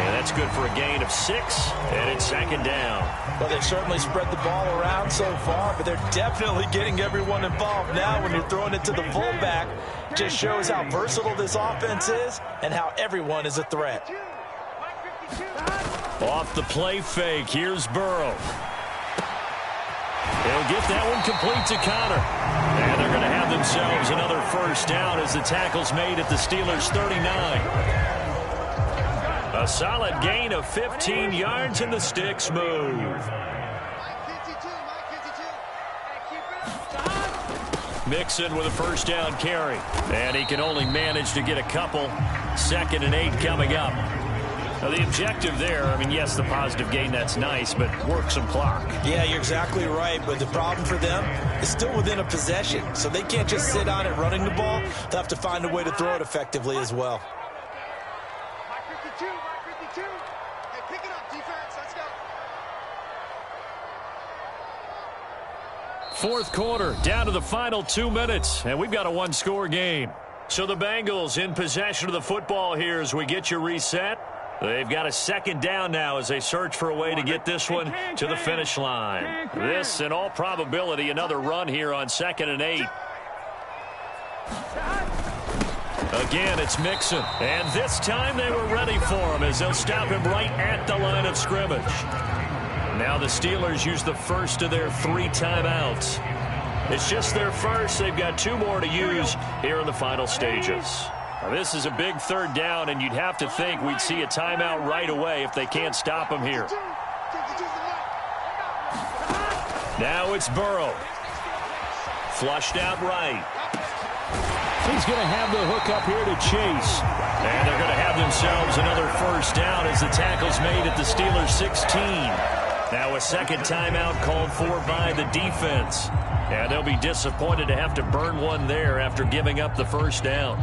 And that's good for a gain of 6, and it's 2nd down. Well, they've certainly spread the ball around so far, but they're definitely getting everyone involved now when you're throwing it to the fullback. Just shows how versatile this offense is and how everyone is a threat. Off the play fake, here's Burrow. They'll get that one complete to Connor. And they're going to have themselves another 1st down as the tackle's made at the Steelers' 39. A solid gain of 15 yards and the sticks move. Mixon with a 1st down carry. And he can only manage to get a couple. 2nd and 8 coming up. Now, the objective there, I mean, yes, the positive gain, that's nice, but work some clock. Yeah, you're exactly right, but the problem for them is still within a possession, so they can't just sit on it running the ball. They'll have to find a way to throw it effectively as well. Hey, pick it up, defense. Let's go. 4th quarter, down to the final 2 minutes, and we've got a 1-score game. So the Bengals in possession of the football here as we get you reset. They've got a 2nd down now as they search for a way to get this one to the finish line. This, in all probability, another run here on 2nd and 8. Again, it's Mixon. And this time they were ready for him as they'll stop him right at the line of scrimmage. Now the Steelers use the first of their 3 timeouts. It's just their first. They've got 2 more to use here in the final stages. Now, this is a big 3rd down, and you'd have to think we'd see a timeout right away if they can't stop him here. Now it's Burrow. Flushed out right. He's going to have the hook up here to Chase. And they're going to have themselves another 1st down as the tackle's made at the Steelers' 16. Now a 2nd timeout called for by the defense. And they'll be disappointed to have to burn one there after giving up the 1st down.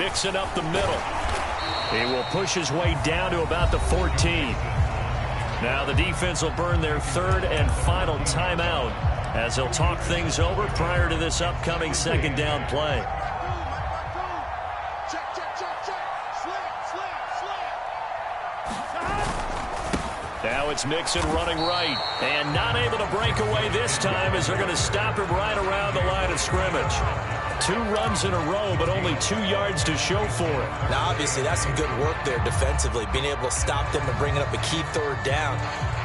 mixing up the middle. He will push his way down to about the 14. Now the defense will burn their third and final timeout as they'll talk things over prior to this upcoming second down play. Now it's Mixon running right, and not able to break away this time as they're going to stop him right around the line of scrimmage. 2 runs in a row, but only 2 yards to show for it. Now, obviously, that's some good work there defensively, being able to stop them and bringing up a key third down.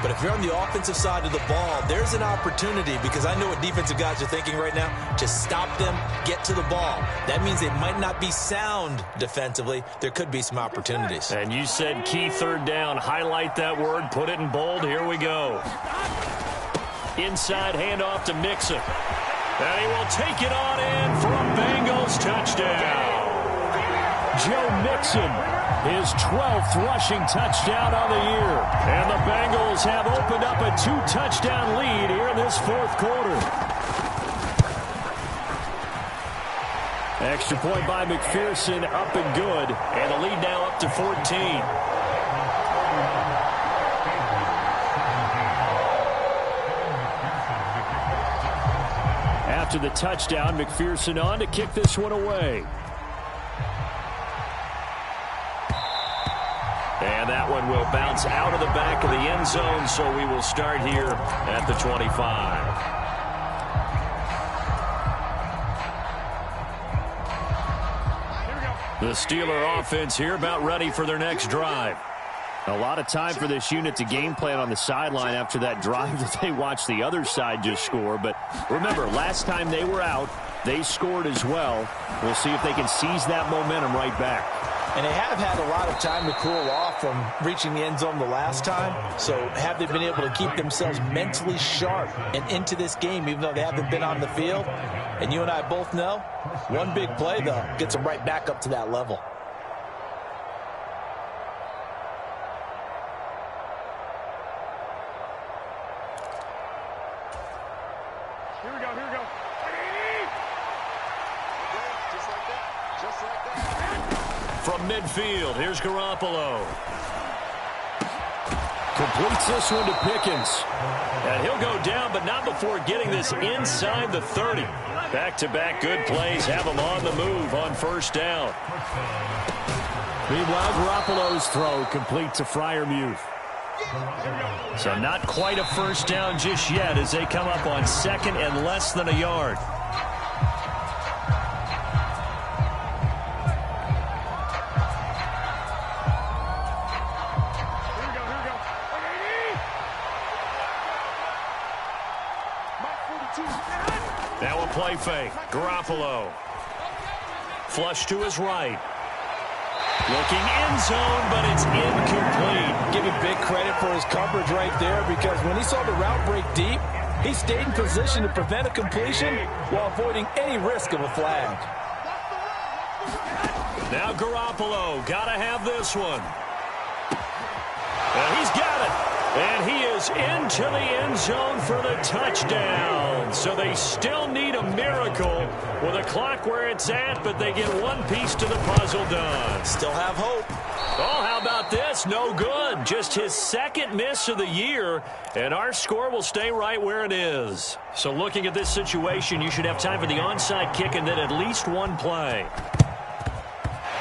But if you're on the offensive side of the ball, there's an opportunity, because I know what defensive guys are thinking right now, to stop them, get to the ball. That means they might not be sound defensively. There could be some opportunities. And you said key third down. Highlight that word, put it in bold. Here we go. Inside handoff to Mixon. And he will take it on in for a Bengals touchdown. Joe Mixon, his 12th rushing touchdown on the year. And the Bengals have opened up a 2-touchdown lead here in this fourth quarter. Extra point by McPherson, up and good. And the lead now up to 14. After the touchdown, McPherson on to kick this one away. And that one will bounce out of the back of the end zone, so we will start here at the 25. The Steeler offense here about ready for their next drive. A lot of time for this unit to game plan on the sideline after that drive that they watched the other side just score. But remember, last time they were out, they scored as well. We'll see if they can seize that momentum right back. And they have had a lot of time to cool off from reaching the end zone the last time. So have they been able to keep themselves mentally sharp and into this game, even though they haven't been on the field? And you and I both know, one big play, though, gets them right back up to that level. Here we go. Just like that. From midfield, here's Garoppolo. Completes this one to Pickens. And he'll go down, but not before getting this inside the 30. Back-to-back good plays have him on the move on first down. Meanwhile, Garoppolo's throw complete to Freiermuth. So not quite a first down just yet as they come up on second and less than a yard. Now a play fake. Garoppolo. Flush to his right. Looking end zone, but it's incomplete. Give him big credit for his coverage right there, because when he saw the route break deep, he stayed in position to prevent a completion while avoiding any risk of a flag. Now Garoppolo, gotta have this one. And he's got it. And he is into the end zone for the touchdown. So they still need a miracle with a clock where it's at, but they get one piece to the puzzle done. Still have hope. Oh, how about this? No good. Just his second miss of the year, and our score will stay right where it is. So looking at this situation, you should have time for the onside kick and then at least one play.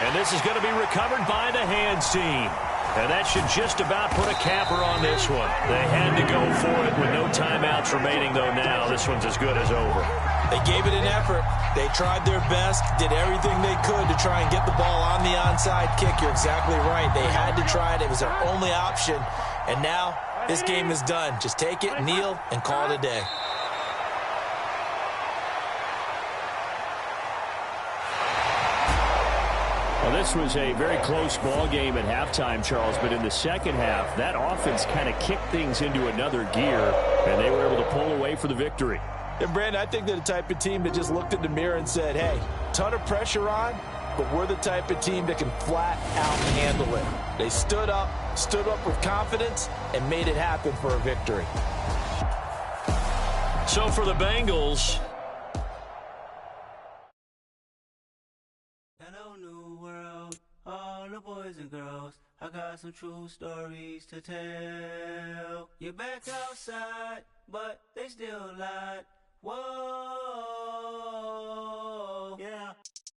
And this is going to be recovered by the hands team. And that should just about put a capper on this one. They had to go for it with no timeouts remaining, though now this one's as good as over. They gave it an effort. They tried their best, did everything they could to try and get the ball on the onside kick. You're exactly right. They had to try it. It was their only option. And now this game is done. Just take it, kneel, and call it a day. Well, this was a very close ball game at halftime, Charles, but in the second half, that offense kind of kicked things into another gear, and they were able to pull away for the victory. And, Brandon, I think they're the type of team that just looked in the mirror and said, hey, ton of pressure on, but we're the type of team that can flat out handle it. They stood up with confidence, and made it happen for a victory. So for the Bengals, tales. I got some true stories to tell. You're back outside, but they still lied. Whoa, yeah.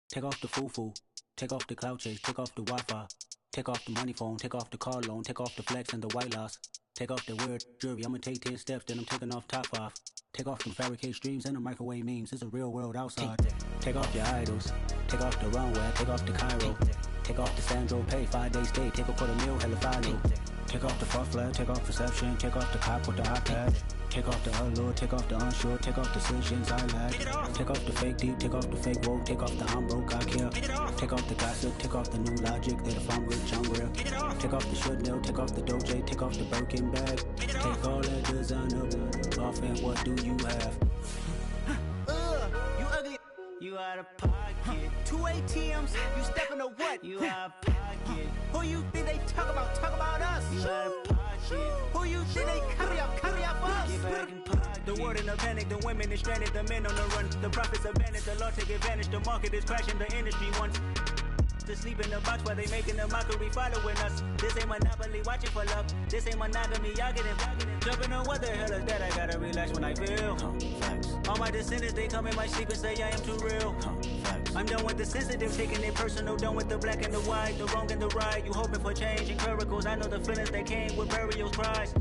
Take off the foo-foo, take off the cloud chase, take off the Wi-Fi, take off the money phone, take off the car loan, take off the flex and the white loss, take off the weird jewelry. I'ma take 10 steps, then I'm taking off top 5. Take off them fabricate streams and the microwave memes. It's a real world outside. Take off your idols, take off the runway, take off the Cairo, take off the Sandro Pay, 5-day stay, take a $250,000, hella final. Take off the fuck flag, take off perception, take off the cop with the iPad. Take off the allure, take off the unsure, take off decisions I lack. Take off the fake deep, take off the fake woke, take off the I'm broke, I care. Take off the gossip, take off the new logic that if I'm rich, I'm real. Take off the Chanel, take off the Doja, take off the Birkin bag. Take all that designer off and what do you have? You ugly. You out of pocket. 2 ATMs, you stepping or what? You out of pocket. Who you think they talk about? Talk about us. You out of pocket. Who you think they carry up us? Get back in pocket. The world in a panic, the women is stranded, the men on the run. The profits abandoned, the law take advantage. The market is crashing, the industry wants to sleep in the box while they making a mockery following us. This ain't monopoly, watching for love. This ain't monogamy, y'all getting jumping on what the hell is that? I gotta relax when I feel. All my descendants, they come in my sleep and say I am too real. I'm done with the sensitive, taking it personal. Done with the black and the white, the wrong and the right. You hoping for change and miracles. I know the feelings that came with burials, cries.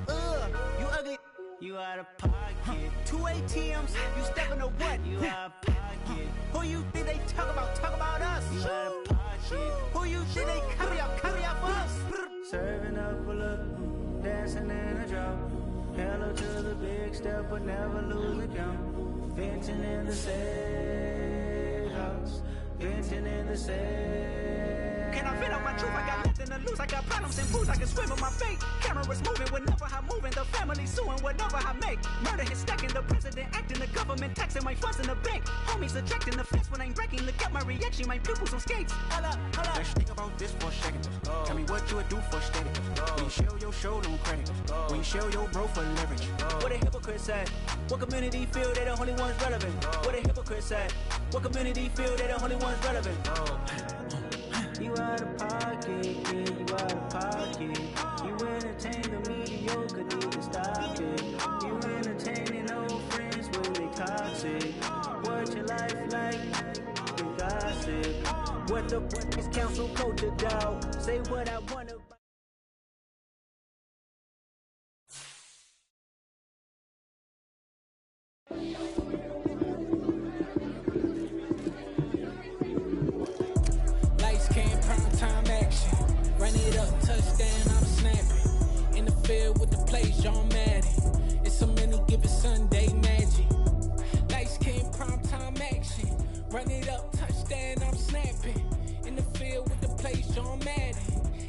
You ugly. You out of pocket. 2 ATMs, you stepping or what? You out of pocket. Who you think they talk about? Talk about us. You out of pocket. Who you think they carry up us? Serving up a look, dancing in a drop. Hello to the big step, but never lose the count. Venting in the safe house. Venting in the safe. Can I fit out my truth? I got nothing to lose. I got problems and booze. I can swim in my fate. Cameras moving whenever I'm moving. The family suing whatever I make. Murder is stacking. The president acting. The government taxing my funds in the bank. Homies subtracting the fence when I'm breaking. Look at my reaction. My pupils on skates. Holla. Let's think about this for a second. Tell me what you would do for status. When you show your show, no credit. When you show your bro for leverage. What a hypocrite said. What community feel they the only ones relevant? What a hypocrite said. What community feel they the only ones relevant? You out of pocket, yeah, you out of pocket. You entertain the mediocre, need to stop it. You entertaining old friends when they toxic. What your life like? You gossip. What the is council culture, dog? Say what I want to. Lights came, prime time action. Run it up, touchdown, I'm snapping. In the field with the plays, John Madden. It's so many, give it Sunday magic. Lights came, prime time action. Run it up, touchdown, I'm snapping. In the field with the plays, John Madden.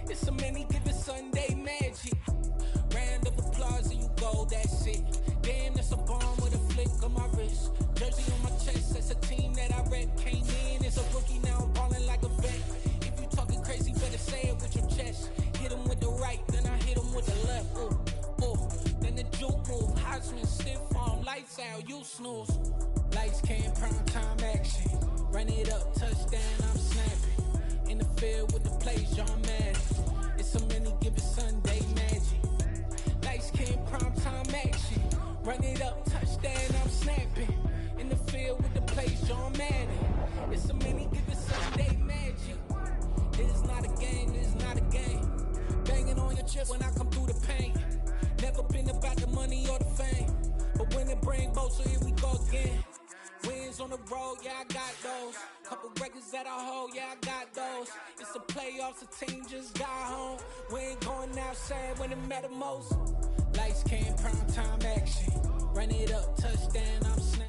It's so many, give it Sunday magic. Round of applause and you go, that's it. Damn, that's a bomb with a flick on my wrist. Jersey on my chest, that's a team that I rep. Came in as a rookie, now I'm balling like a vet. If you talking crazy, better say it with your chest. Hit him with the right, then I hit him with the left. Then the juke move, Heisman, stiff arm, lights out, you snooze. Lights came, prime time action. Run it up, touchdown, I'm snapping. In the field with the plays, John Madden. It's so many, give it Sunday magic. Lights came, prime time action. Run it up, touchdown, I'm snapping. In the field with the plays, John Madden. It's so many, give it Sunday magic. It is not a game, it is not a game. Banging on your chest when I come through the pain. Never been about the money or the fame. But when it bring both, so here we go again. Wins on the road, yeah, I got those. Couple records that I hold, yeah, I got those. It's the playoffs, the team just got home. We ain't going outside when it matter most. Lights came, prime time action. Run it up, touchdown, I'm snapping.